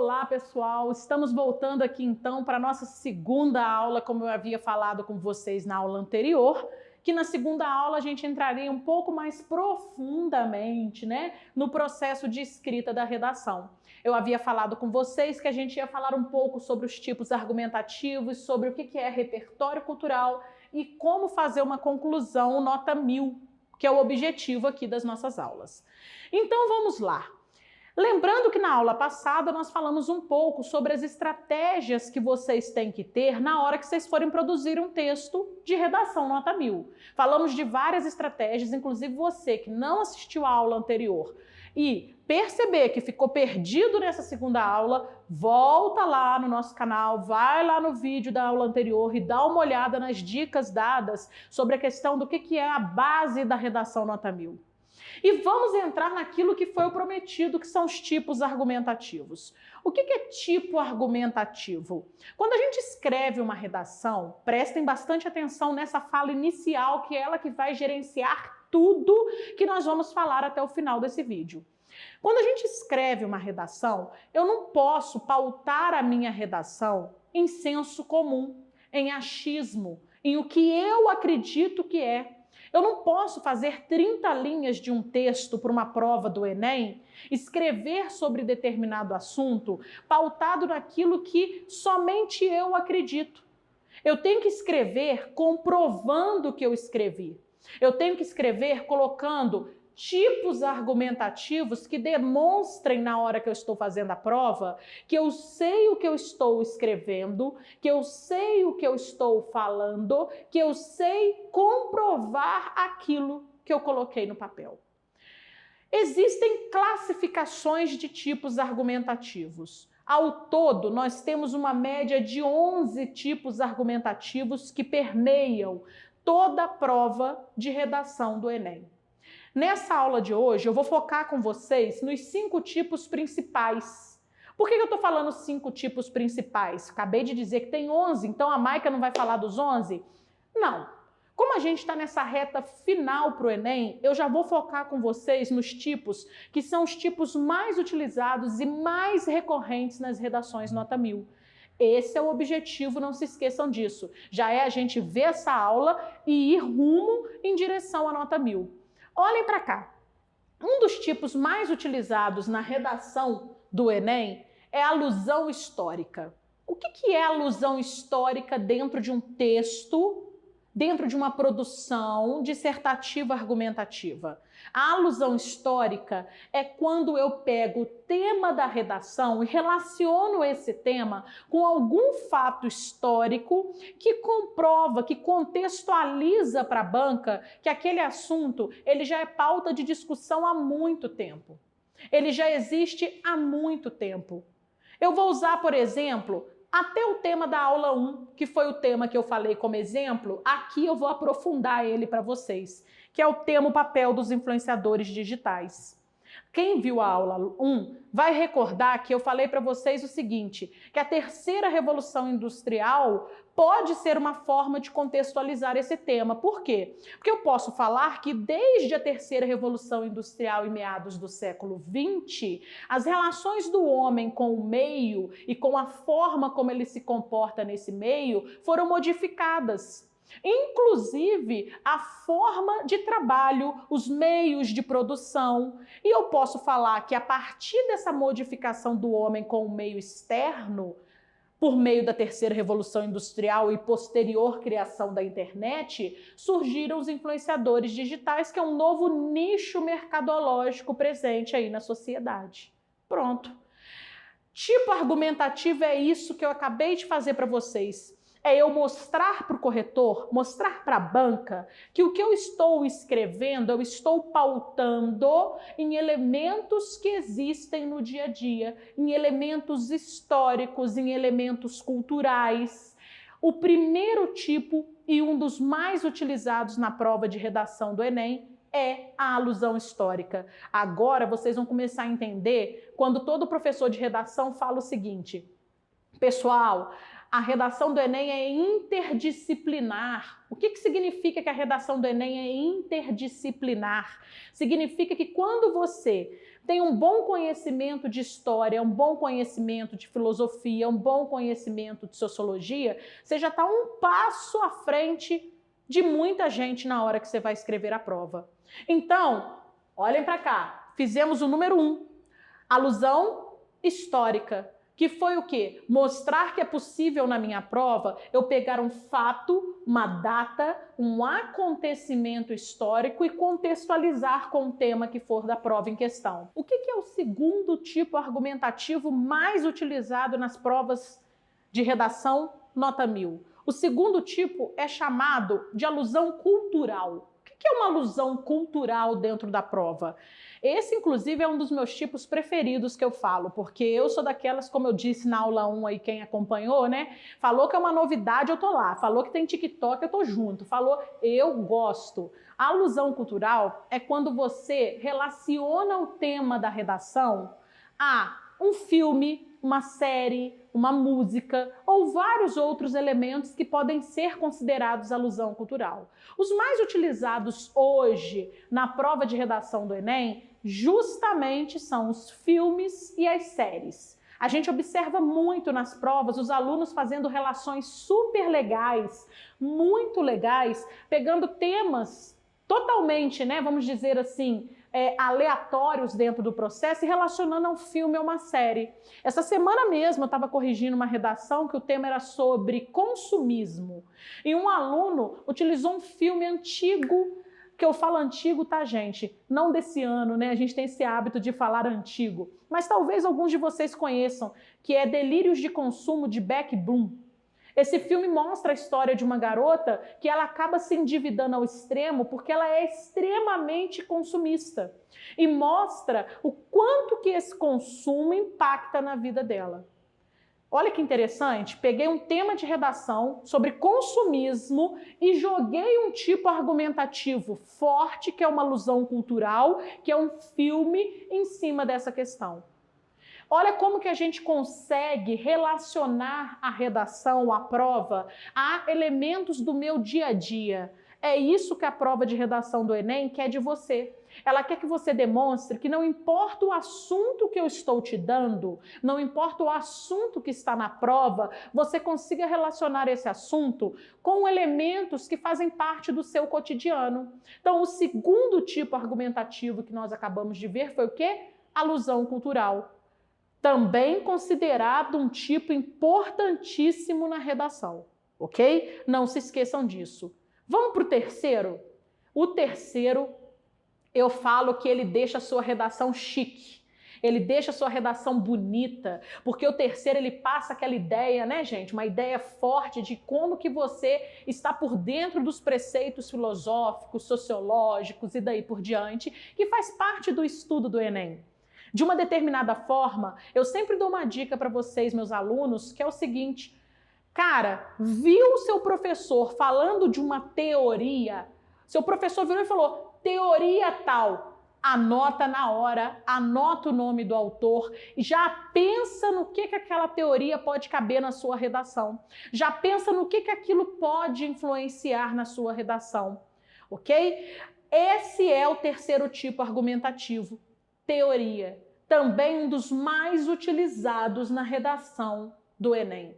Olá, pessoal! Estamos voltando aqui então para a nossa segunda aula, como eu havia falado com vocês na aula anterior, que na segunda aula a gente entraria um pouco mais profundamente, no processo de escrita da redação. Eu havia falado com vocês que a gente ia falar um pouco sobre os tipos argumentativos, sobre o que é repertório cultural e como fazer uma conclusão nota 1000, que é o objetivo aqui das nossas aulas. Então vamos lá. Lembrando que na aula passada nós falamos um pouco sobre as estratégias que vocês têm que ter na hora que vocês forem produzir um texto de redação nota 1000. Falamos de várias estratégias, inclusive você que não assistiu à aula anterior e perceber que ficou perdido nessa segunda aula, volta lá no nosso canal, vai lá no vídeo da aula anterior e dá uma olhada nas dicas dadas sobre a questão do que é a base da redação nota 1000. E vamos entrar naquilo que foi o prometido, que são os tipos argumentativos. O que é tipo argumentativo? Quando a gente escreve uma redação, prestem bastante atenção nessa fala inicial, que é ela que vai gerenciar tudo que nós vamos falar até o final desse vídeo. Quando a gente escreve uma redação, eu não posso pautar a minha redação em senso comum, em achismo, em o que eu acredito que é. Eu não posso fazer 30 linhas de um texto para uma prova do Enem, escrever sobre determinado assunto, pautado naquilo que somente eu acredito. Eu tenho que escrever comprovando o que eu escrevi. Eu tenho que escrever colocando tipos argumentativos que demonstrem na hora que eu estou fazendo a prova que eu sei o que eu estou escrevendo, que eu sei o que eu estou falando, que eu sei comprovar aquilo que eu coloquei no papel. Existem classificações de tipos argumentativos. Ao todo, nós temos uma média de 11 tipos argumentativos que permeiam toda a prova de redação do Enem. Nessa aula de hoje, eu vou focar com vocês nos 5 tipos principais. Por que eu estou falando 5 tipos principais? Acabei de dizer que tem 11, então a Maica não vai falar dos 11? Não. Como a gente está nessa reta final para o Enem, eu já vou focar com vocês nos tipos que são os tipos mais utilizados e mais recorrentes nas redações nota 1000. Esse é o objetivo, não se esqueçam disso. Já é a gente ver essa aula e ir rumo em direção à nota 1000. Olhem para cá. Um dos tipos mais utilizados na redação do Enem é a alusão histórica. O que é alusão histórica dentro de um texto, dentro de uma produção dissertativa argumentativa? A alusão histórica é quando eu pego o tema da redação e relaciono esse tema com algum fato histórico que comprova, que contextualiza para a banca que aquele assunto ele já é pauta de discussão há muito tempo. Ele já existe há muito tempo. Eu vou usar, por exemplo, até o tema da aula 1, que foi o tema que eu falei como exemplo, aqui eu vou aprofundar ele para vocês, que é o tema o papel dos influenciadores digitais. Quem viu a aula 1 vai recordar que eu falei para vocês o seguinte, que a terceira revolução industrial pode ser uma forma de contextualizar esse tema. Por quê? Porque eu posso falar que desde a terceira revolução industrial em meados do século XX, as relações do homem com o meio e com a forma como ele se comporta nesse meio foram modificadas. Inclusive a forma de trabalho, os meios de produção. E eu posso falar que a partir dessa modificação do homem com o meio externo, por meio da terceira revolução industrial e posterior criação da internet, surgiram os influenciadores digitais, que é um novo nicho mercadológico presente aí na sociedade. Pronto. Tipo argumentativo é isso que eu acabei de fazer para vocês. É eu mostrar para o corretor, mostrar para a banca que o que eu estou escrevendo, eu estou pautando em elementos que existem no dia a dia, em elementos históricos, em elementos culturais. O primeiro tipo e um dos mais utilizados na prova de redação do Enem é a alusão histórica. Agora vocês vão começar a entender quando todo professor de redação fala o seguinte: pessoal, a redação do Enem é interdisciplinar. O que significa que a redação do Enem é interdisciplinar? Significa que quando você tem um bom conhecimento de história, um bom conhecimento de filosofia, um bom conhecimento de sociologia, você já está um passo à frente de muita gente na hora que você vai escrever a prova. Então, olhem para cá, fizemos o número 1, alusão histórica, que foi o quê? Mostrar que é possível na minha prova eu pegar um fato, uma data, um acontecimento histórico e contextualizar com o tema que for da prova em questão. O que é o segundo tipo argumentativo mais utilizado nas provas de redação nota 1000? O segundo tipo é chamado de alusão cultural. O que é uma alusão cultural dentro da prova? Esse, inclusive, é um dos meus tipos preferidos que eu falo, porque eu sou daquelas, como eu disse na aula 1 aí, quem acompanhou, né? Falou que é uma novidade, eu tô lá. Falou que tem TikTok, eu tô junto. Falou, eu gosto. A alusão cultural é quando você relaciona o tema da redação a um filme, uma série, uma música ou vários outros elementos que podem ser considerados alusão cultural. Os mais utilizados hoje na prova de redação do Enem justamente são os filmes e as séries. A gente observa muito nas provas os alunos fazendo relações super legais, muito legais, pegando temas totalmente, né, vamos dizer assim, aleatórios dentro do processo e relacionando a um filme ou uma série. Essa semana mesmo eu estava corrigindo uma redação que o tema era sobre consumismo e um aluno utilizou um filme antigo, que eu falo antigo, tá, gente? Não desse ano, né? A gente tem esse hábito de falar antigo, mas talvez alguns de vocês conheçam, que é Delírios de Consumo, de Beck Bloom. Esse filme mostra a história de uma garota que ela acaba se endividando ao extremo porque ela é extremamente consumista e mostra o quanto que esse consumo impacta na vida dela. Olha que interessante, peguei um tema de redação sobre consumismo e joguei um tipo argumentativo forte, que é uma alusão cultural, que é um filme em cima dessa questão. Olha como que a gente consegue relacionar a redação, a prova, a elementos do meu dia a dia. É isso que a prova de redação do Enem quer de você. Ela quer que você demonstre que não importa o assunto que eu estou te dando, não importa o assunto que está na prova, você consiga relacionar esse assunto com elementos que fazem parte do seu cotidiano. Então, o segundo tipo argumentativo que nós acabamos de ver foi o quê? Alusão cultural. Também considerado um tipo importantíssimo na redação, ok? Não se esqueçam disso. Vamos para o terceiro? O terceiro, eu falo que ele deixa a sua redação chique, ele deixa a sua redação bonita, porque o terceiro ele passa aquela ideia, né, gente? Uma ideia forte de como que você está por dentro dos preceitos filosóficos, sociológicos e daí por diante, que faz parte do estudo do Enem. De uma determinada forma, eu sempre dou uma dica para vocês, meus alunos, que é o seguinte: cara, viu o seu professor falando de uma teoria, seu professor virou e falou, teoria tal, anota na hora, anota o nome do autor, já pensa no que aquela teoria pode caber na sua redação, já pensa no que aquilo pode influenciar na sua redação, ok? Esse é o terceiro tipo argumentativo. Teoria, também um dos mais utilizados na redação do Enem.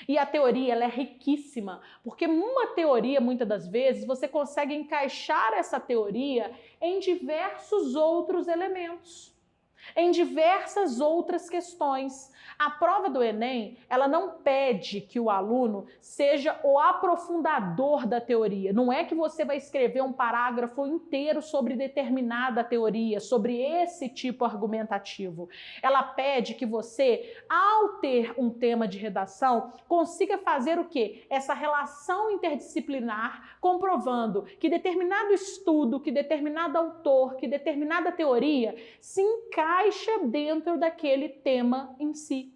E a teoria ela é riquíssima, porque uma teoria, muitas das vezes, você consegue encaixar essa teoria em diversos outros elementos, em diversas outras questões. A prova do Enem, ela não pede que o aluno seja o aprofundador da teoria. Não é que você vai escrever um parágrafo inteiro sobre determinada teoria, sobre esse tipo argumentativo. Ela pede que você, ao ter um tema de redação, consiga fazer o quê? Essa relação interdisciplinar, comprovando que determinado estudo, que determinado autor, que determinada teoria se encaixa dentro daquele tema em si.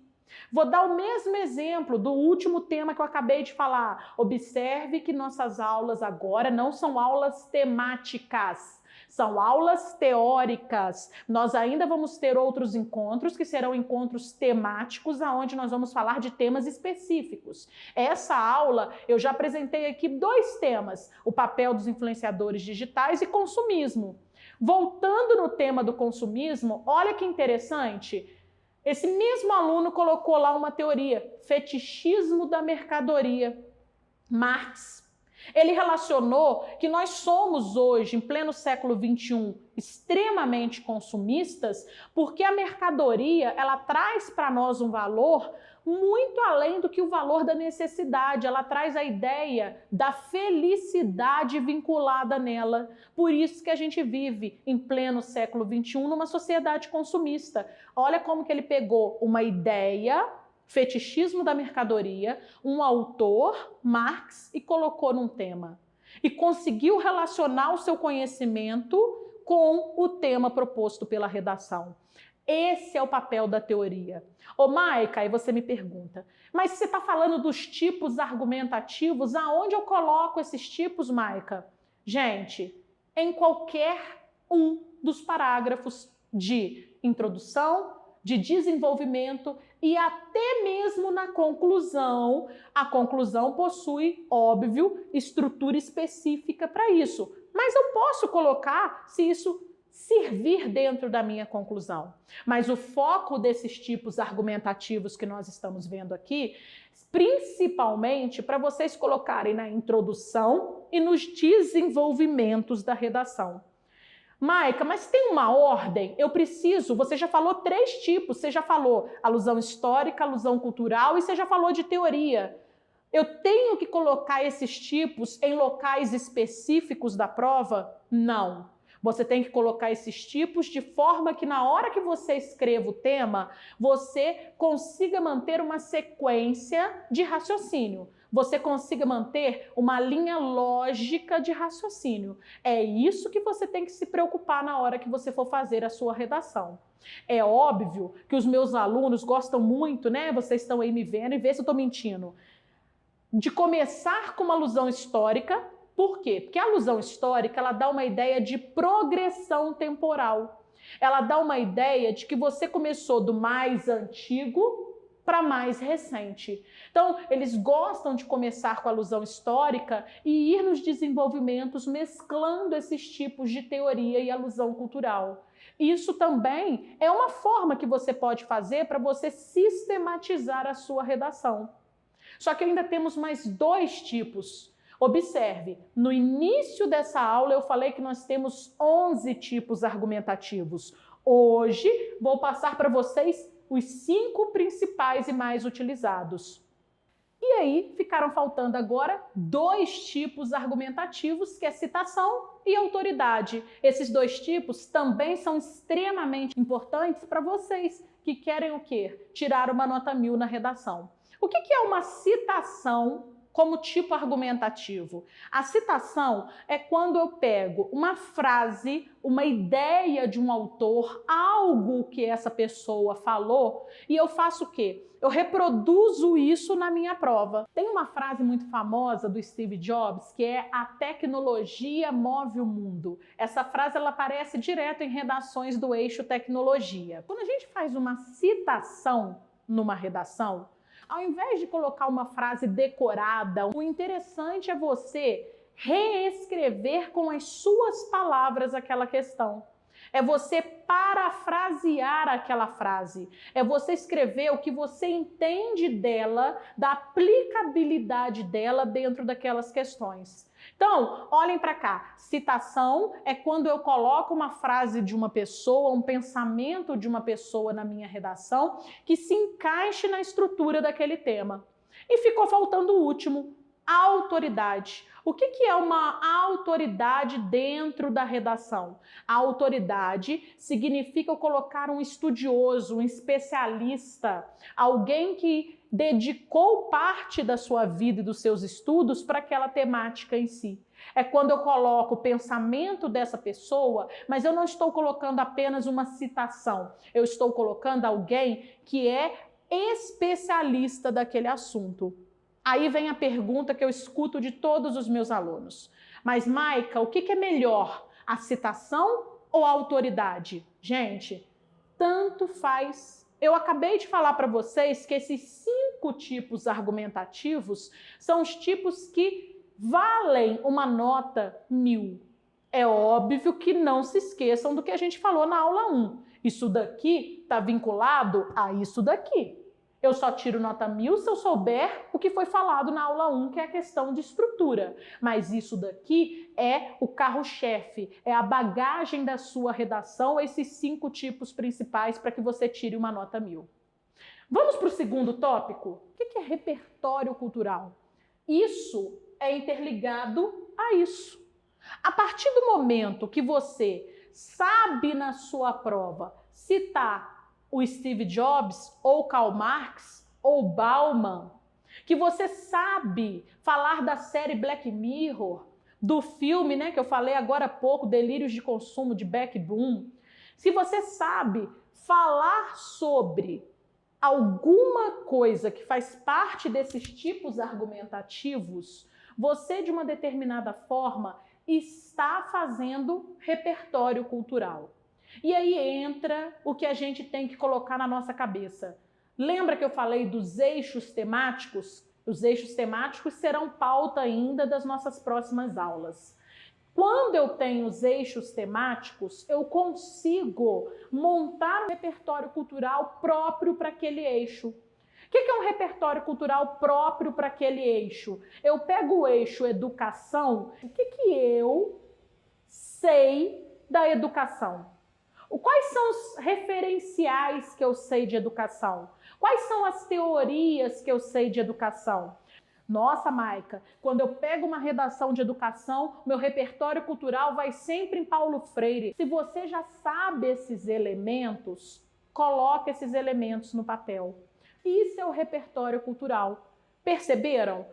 Vou dar o mesmo exemplo do último tema que eu acabei de falar. Observe que nossas aulas agora não são aulas temáticas, são aulas teóricas. Nós ainda vamos ter outros encontros, que serão encontros temáticos, onde nós vamos falar de temas específicos. Essa aula, eu já apresentei aqui 2 temas, o papel dos influenciadores digitais e consumismo. Voltando no tema do consumismo, olha que interessante. Esse mesmo aluno colocou lá uma teoria, fetichismo da mercadoria. Marx. Ele relacionou que nós somos hoje, em pleno século XXI, extremamente consumistas, porque a mercadoria ela traz para nós um valor muito além do que o valor da necessidade. Ela traz a ideia da felicidade vinculada nela. Por isso que a gente vive em pleno século XXI numa sociedade consumista. Olha como que ele pegou uma ideia, fetichismo da mercadoria, um autor, Marx, e colocou num tema. E conseguiu relacionar o seu conhecimento com o tema proposto pela redação. Esse é o papel da teoria. Ô Maica, aí você me pergunta, mas você está falando dos tipos argumentativos, aonde eu coloco esses tipos, Maica? Gente, em qualquer um dos parágrafos de introdução, de desenvolvimento e até mesmo na conclusão. A conclusão possui, óbvio, estrutura específica para isso. Mas eu posso colocar se isso servir dentro da minha conclusão. Mas o foco desses tipos argumentativos que nós estamos vendo aqui, principalmente para vocês colocarem na introdução e nos desenvolvimentos da redação. Maica, mas tem uma ordem? Eu preciso, você já falou 3 tipos, você já falou alusão histórica, alusão cultural e você já falou de teoria. Eu tenho que colocar esses tipos em locais específicos da prova? Não. Você tem que colocar esses tipos de forma que na hora que você escreva o tema, você consiga manter uma sequência de raciocínio. Você consiga manter uma linha lógica de raciocínio. É isso que você tem que se preocupar na hora que você for fazer a sua redação. É óbvio que os meus alunos gostam muito, né? Vocês estão aí me vendo e vê se eu estou mentindo. De começar com uma alusão histórica. Por quê? Porque a alusão histórica ela dá uma ideia de progressão temporal. Ela dá uma ideia de que você começou do mais antigo para mais recente. Então, eles gostam de começar com a alusão histórica e ir nos desenvolvimentos mesclando esses tipos de teoria e alusão cultural. Isso também é uma forma que você pode fazer para você sistematizar a sua redação. Só que ainda temos mais 2 tipos. Observe, no início dessa aula eu falei que nós temos 11 tipos argumentativos. Hoje vou passar para vocês os 5 principais e mais utilizados. E aí ficaram faltando agora 2 tipos argumentativos, que é citação e autoridade. Esses 2 tipos também são extremamente importantes para vocês que querem o quê? Tirar uma nota 1000 na redação. O que é uma citação como tipo argumentativo? A citação é quando eu pego uma frase, uma ideia de um autor, algo que essa pessoa falou, e eu faço o quê? Eu reproduzo isso na minha prova. Tem uma frase muito famosa do Steve Jobs que é: a tecnologia move o mundo. Essa frase ela aparece direto em redações do eixo tecnologia. Quando a gente faz uma citação numa redação, ao invés de colocar uma frase decorada, o interessante é você reescrever com as suas palavras aquela questão. É você parafrasear aquela frase. É você escrever o que você entende dela, da aplicabilidade dela dentro daquelas questões. Então, olhem para cá. Citação é quando eu coloco uma frase de uma pessoa, um pensamento de uma pessoa na minha redação que se encaixe na estrutura daquele tema. E ficou faltando o último, a autoridade. O que é uma autoridade dentro da redação? A autoridade significa eu colocar um estudioso, um especialista, alguém que dedicou parte da sua vida e dos seus estudos para aquela temática em si. É quando eu coloco o pensamento dessa pessoa, mas eu não estou colocando apenas uma citação. Eu estou colocando alguém que é especialista daquele assunto. Aí vem a pergunta que eu escuto de todos os meus alunos. Mas, Maica, o que é melhor? A citação ou a autoridade? Gente, tanto faz. Eu acabei de falar para vocês que esses 5 tipos argumentativos são os tipos que valem uma nota 1000. É óbvio que não se esqueçam do que a gente falou na aula 1. Isso daqui está vinculado a isso daqui. Eu só tiro nota 1000 se eu souber o que foi falado na aula 1, que é a questão de estrutura. Mas isso daqui é o carro-chefe, é a bagagem da sua redação, esses 5 tipos principais para que você tire uma nota 1000. Vamos para o segundo tópico? O que é repertório cultural? Isso é interligado a isso. A partir do momento que você sabe na sua prova citar o Steve Jobs, ou Karl Marx, ou Bauman, que você sabe falar da série Black Mirror, do filme, né, que eu falei agora há pouco, Delírios de Consumo, de Beck Bloom, se você sabe falar sobre alguma coisa que faz parte desses tipos argumentativos, você, de uma determinada forma, está fazendo repertório cultural. E aí entra o que a gente tem que colocar na nossa cabeça. Lembra que eu falei dos eixos temáticos? Os eixos temáticos serão pauta ainda das nossas próximas aulas. Quando eu tenho os eixos temáticos, eu consigo montar um repertório cultural próprio para aquele eixo. O que é um repertório cultural próprio para aquele eixo? Eu pego o eixo educação, o que eu sei da educação? Quais são os referenciais que eu sei de educação? Quais são as teorias que eu sei de educação? Nossa, Maica, quando eu pego uma redação de educação, meu repertório cultural vai sempre em Paulo Freire. Se você já sabe esses elementos, coloque esses elementos no papel. Isso é o repertório cultural. Perceberam?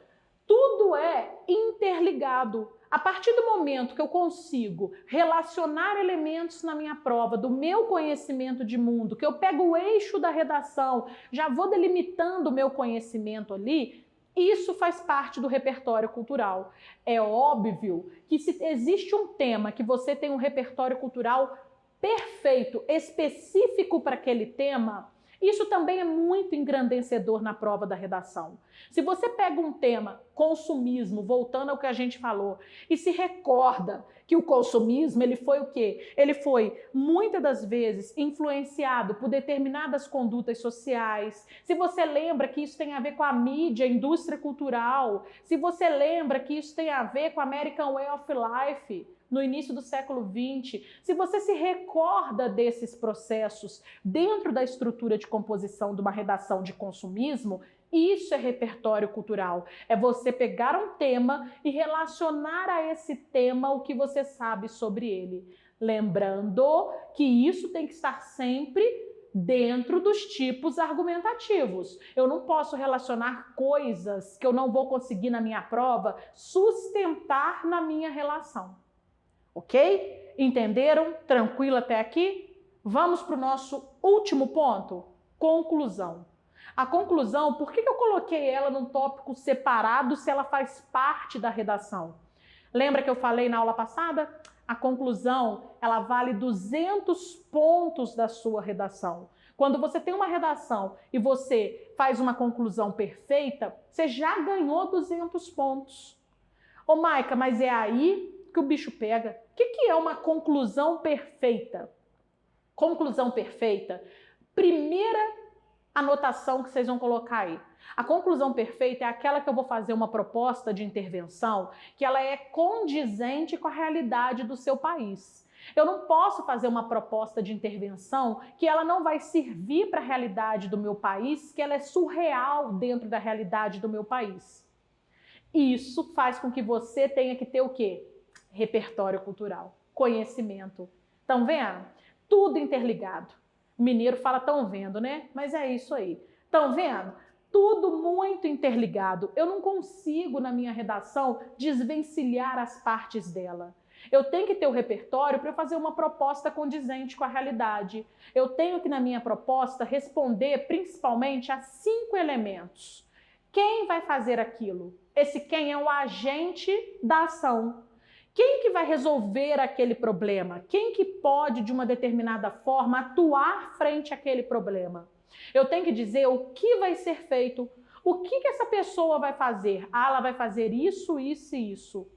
Tudo é interligado. A partir do momento que eu consigo relacionar elementos na minha prova do meu conhecimento de mundo, que eu pego o eixo da redação, já vou delimitando o meu conhecimento ali, isso faz parte do repertório cultural. É óbvio que se existe um tema que você tem um repertório cultural perfeito, específico para aquele tema, isso também é muito engrandecedor na prova da redação. Se você pega um tema, consumismo, voltando ao que a gente falou, e se recorda que o consumismo, ele foi o quê? Ele foi, muitas das vezes, influenciado por determinadas condutas sociais. Se você lembra que isso tem a ver com a mídia, a indústria cultural, se você lembra que isso tem a ver com a American Way of Life, no início do século XX, se você se recorda desses processos dentro da estrutura de composição de uma redação de consumismo, isso é repertório cultural. É você pegar um tema e relacionar a esse tema o que você sabe sobre ele. Lembrando que isso tem que estar sempre dentro dos tipos argumentativos. Eu não posso relacionar coisas que eu não vou conseguir na minha prova sustentar na minha relação. Ok? Entenderam? Tranquilo até aqui? Vamos para o nosso último ponto, conclusão. A conclusão, por que eu coloquei ela num tópico separado se ela faz parte da redação? Lembra que eu falei na aula passada? A conclusão, ela vale 200 pontos da sua redação. Quando você tem uma redação e você faz uma conclusão perfeita, você já ganhou 200 pontos. Ô Maica, mas é aí que o bicho pega. O que é uma conclusão perfeita? Conclusão perfeita, primeira anotação que vocês vão colocar aí. A conclusão perfeita é aquela que eu vou fazer uma proposta de intervenção que ela é condizente com a realidade do seu país. Eu não posso fazer uma proposta de intervenção que ela não vai servir para a realidade do meu país, que ela é surreal dentro da realidade do meu país. Isso faz com que você tenha que ter o quê? Repertório cultural, conhecimento. Estão vendo? Tudo interligado. O mineiro fala, estão vendo, né? Mas é isso aí. Estão vendo? Tudo muito interligado. Eu não consigo, na minha redação, desvencilhar as partes dela. Eu tenho que ter o repertório para fazer uma proposta condizente com a realidade. Eu tenho que, na minha proposta, responder principalmente a 5 elementos. Quem vai fazer aquilo? Esse quem é o agente da ação. Quem que vai resolver aquele problema? Quem que pode, de uma determinada forma, atuar frente àquele problema? Eu tenho que dizer o que vai ser feito. O que essa pessoa vai fazer? Ah, ela vai fazer isso, isso e isso.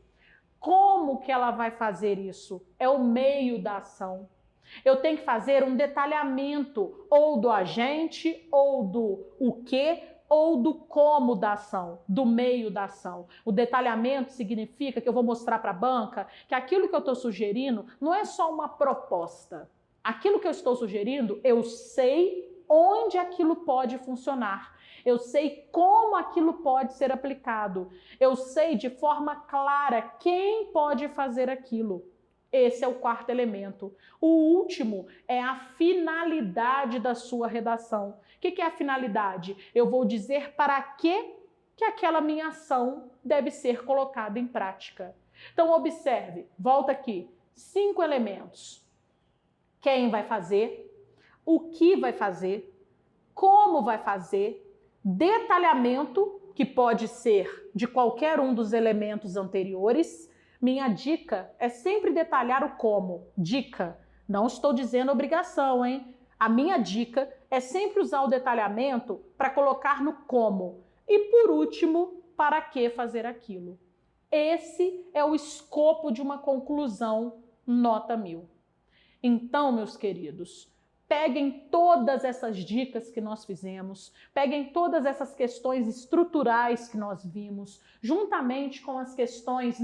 Como que ela vai fazer isso? É o meio da ação. Eu tenho que fazer um detalhamento ou do agente, ou do o quê, ou do como da ação, do meio da ação. O detalhamento significa que eu vou mostrar para a banca que aquilo que eu estou sugerindo não é só uma proposta. Aquilo que eu estou sugerindo, eu sei onde aquilo pode funcionar. Eu sei como aquilo pode ser aplicado. Eu sei de forma clara quem pode fazer aquilo. Esse é o quarto elemento. O último é a finalidade da sua redação. O que é a finalidade? Eu vou dizer para que aquela minha ação deve ser colocada em prática. Então, observe, volta aqui, 5 elementos. Quem vai fazer, o que vai fazer, como vai fazer, detalhamento, que pode ser de qualquer um dos elementos anteriores. Minha dica é sempre detalhar o como. Dica, não estou dizendo obrigação, hein? A minha dica é sempre usar o detalhamento para colocar no como. E por último, para que fazer aquilo. Esse é o escopo de uma conclusão nota 1000. Então, meus queridos, peguem todas essas dicas que nós fizemos, peguem todas essas questões estruturais que nós vimos, juntamente com as questões,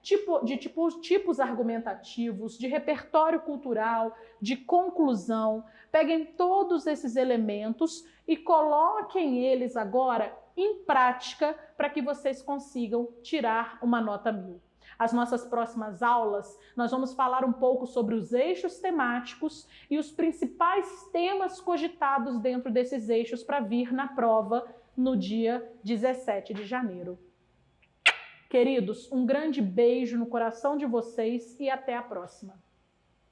tipos argumentativos, de repertório cultural, de conclusão. Peguem todos esses elementos e coloquem eles agora em prática para que vocês consigam tirar uma nota 1000. As nossas próximas aulas, nós vamos falar um pouco sobre os eixos temáticos e os principais temas cogitados dentro desses eixos para vir na prova no dia 17 de janeiro. Queridos, um grande beijo no coração de vocês e até a próxima.